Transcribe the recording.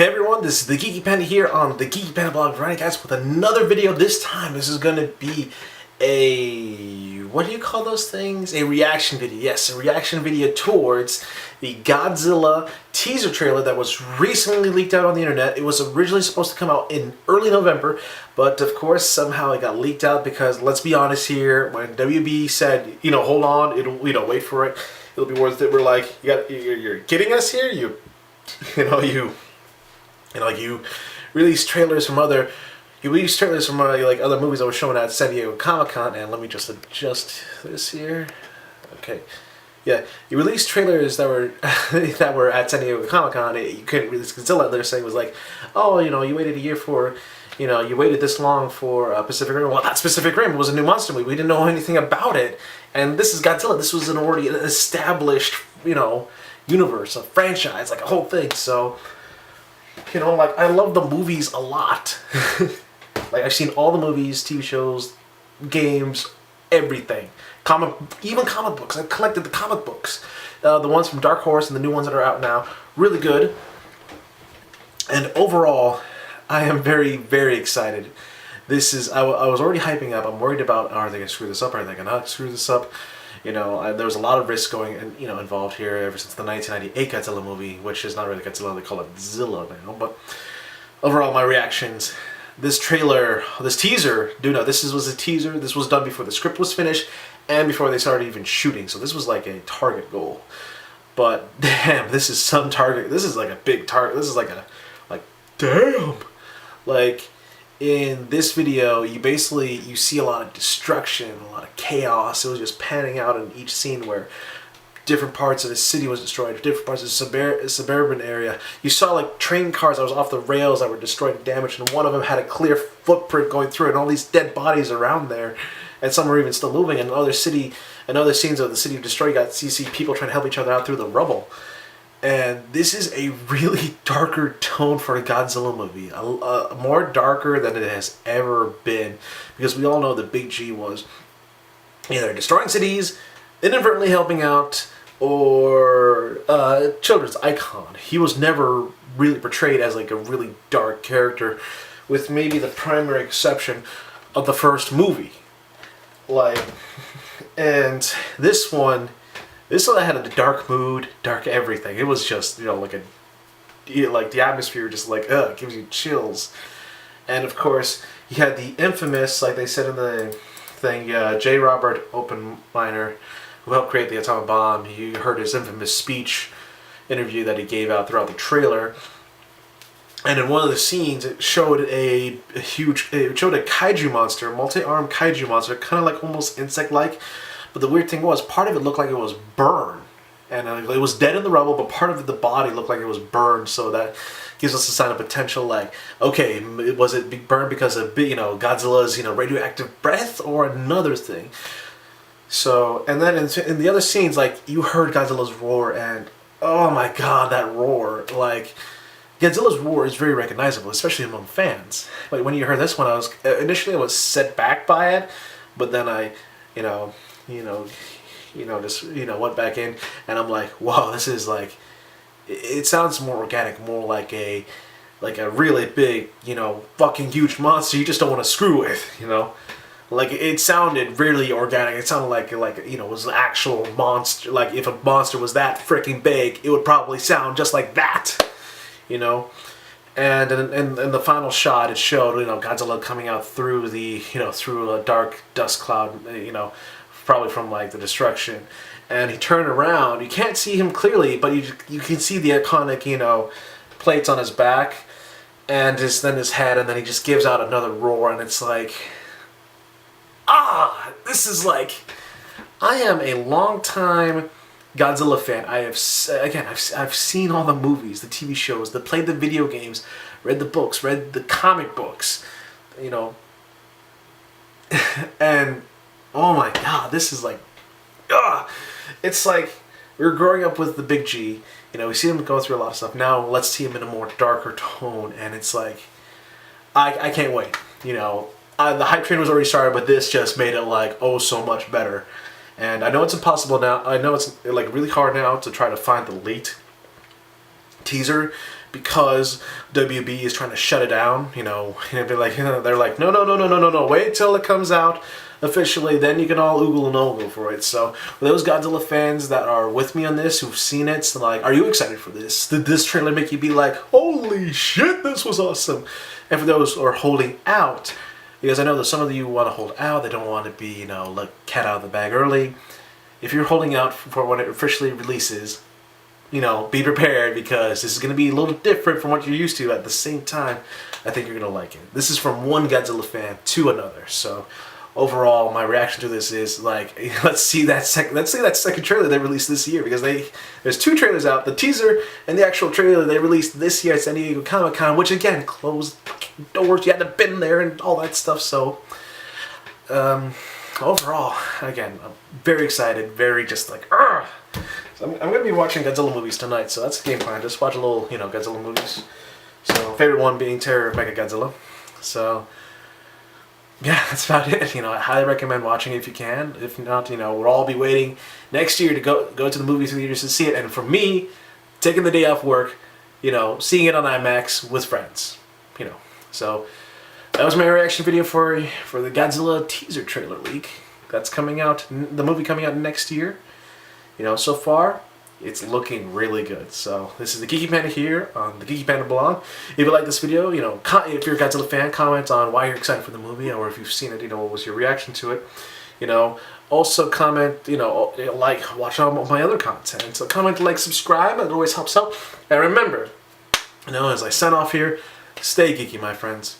Hey everyone, this is the Geeky Panda here on the Geeky Panda blog, running guys with another video. This time, this is going to be a, what do you call those things? A reaction video. Yes, a reaction video towards the Godzilla teaser trailer that was recently leaked out on the internet. It was originally supposed to come out in early November, but of course somehow it got leaked out because, let's be honest here, when WB said, hold on, it'll, wait for it, it'll be worth it. We're like, you're kidding us here? You release trailers from other other movies that were shown at San Diego Comic-Con, and let me just adjust this here. Okay, yeah, you released trailers that were that were at San Diego Comic-Con. You couldn't release Godzilla. They're saying was like, oh, you waited a year for, you waited this long for Pacific Rim. Well, that Pacific Rim was a new monster movie. We didn't know anything about it, and this is Godzilla. This was an already established, universe, a franchise, like a whole thing. So. I love the movies a lot. I've seen all the movies, TV shows, games, everything. Even comic books. I've collected the comic books. The ones from Dark Horse and the new ones that are out now. Really good. And overall, I am very, very excited. This is, I was already hyping up. I'm worried about, are they going to screw this up? Are they going to not screw this up? There was a lot of risk going, involved here ever since the 1998 Godzilla movie, which is not really Godzilla, they call it Zilla now. But overall, my reactions, this trailer, this teaser, this was a teaser. This was done before the script was finished and before they started even shooting. So this was like a target goal. But damn, this is some target. This is like a big target. This is damn. In this video, you see a lot of destruction, a lot of chaos. It was just panning out in each scene where different parts of the city was destroyed, different parts of the suburban area. You saw train cars that was off the rails that were destroyed and damaged, and one of them had a clear footprint going through it, and all these dead bodies around there, and some were even still moving. And other scenes of the city destroyed, you see people trying to help each other out through the rubble. And this is a really darker tone for a Godzilla movie, more darker than it has ever been, because we all know the Big G was either destroying cities, inadvertently helping out, or children's icon. He was never really portrayed as a really dark character, with maybe the primary exception of the first movie. And this one had a dark mood, dark everything. It was just, the atmosphere just gives you chills. And of course, you had the infamous, like they said in the thing, J. Robert Oppenheimer, who helped create the atomic bomb. You heard his infamous speech interview that he gave out throughout the trailer. And in one of the scenes, it showed a kaiju monster, a multi-armed kaiju monster, kind of almost insect-like. But the weird thing was, part of it looked like it was burned. And it was dead in the rubble, but part of the body looked like it was burned, so that gives us a sign of potential, okay, was it burned because of, Godzilla's, radioactive breath, or another thing? So, and then in the other scenes, you heard Godzilla's roar, and oh my god, that roar, Godzilla's roar is very recognizable, especially among fans. When you heard this one, initially I was set back by it, but then I, went back in, and I'm like, wow, this is it sounds more organic, more like a really big, fucking huge monster you just don't want to screw with, it sounded really organic. It sounded like it was an actual monster. If a monster was that freaking big, it would probably sound just like that, And in the final shot, it showed, Godzilla coming out through through a dark dust cloud, probably from the destruction. And he turned around. You can't see him clearly, but you can see the iconic, plates on his back, and then his head, and then he just gives out another roar, and it's this is I am a long-time Godzilla fan. I've seen all the movies, the TV shows, played the video games, read the books, read the comic books, and oh my god, this is it's we were growing up with the Big G, we see him going through a lot of stuff. Now let's see him in a more darker tone, and it's I can't wait. The hype train was already started, but this just made it oh so much better. And I know it's impossible now. I know it's really hard now to try to find the leaked teaser, because WB is trying to shut it down. You know, they're like, no, wait till it comes out officially, then you can all oogle and ogle for it. So for those Godzilla fans that are with me on this, who've seen it, so like, are you excited for this? Did this trailer make you be like, holy shit, this was awesome? And for those who are holding out, because I know that some of you want to hold out, they don't want to be, you know, like cat out of the bag early. If you're holding out for when it officially releases, you know, be prepared, because this is going to be a little different from what you're used to. At the same time, I think you're going to like it. This is from one Godzilla fan to another. So overall, my reaction to this is like, let's see that second trailer they released this year, because there's two trailers out, the teaser and the actual trailer they released this year at San Diego Comic-Con, which again, closed doors, you had to been there and all that stuff. So overall, again, I'm very excited, very just like, so I'm going to be watching Godzilla movies tonight, so that's the game plan. Just watch a little, you know, Godzilla movies. So favorite one being Terror of Mechagodzilla. So yeah, that's about it. You know, I highly recommend watching it if you can. If not, you know, we'll all be waiting next year to go to the movie theaters to see it. And for me, taking the day off work, you know, seeing it on IMAX with friends, you know. So that was my reaction video for the Godzilla teaser trailer leak. That's coming out, the movie coming out next year. You know, so far, it's looking really good. So this is the Geeky Panda here on the Geeky Panda blog. If you like this video, you know, if you're a Godzilla fan, comment on why you're excited for the movie, or if you've seen it, you know, what was your reaction to it. You know, also comment, you know, like, watch all my other content. So comment, like, subscribe. It always helps out. And remember, you know, as I sign off here, stay geeky, my friends.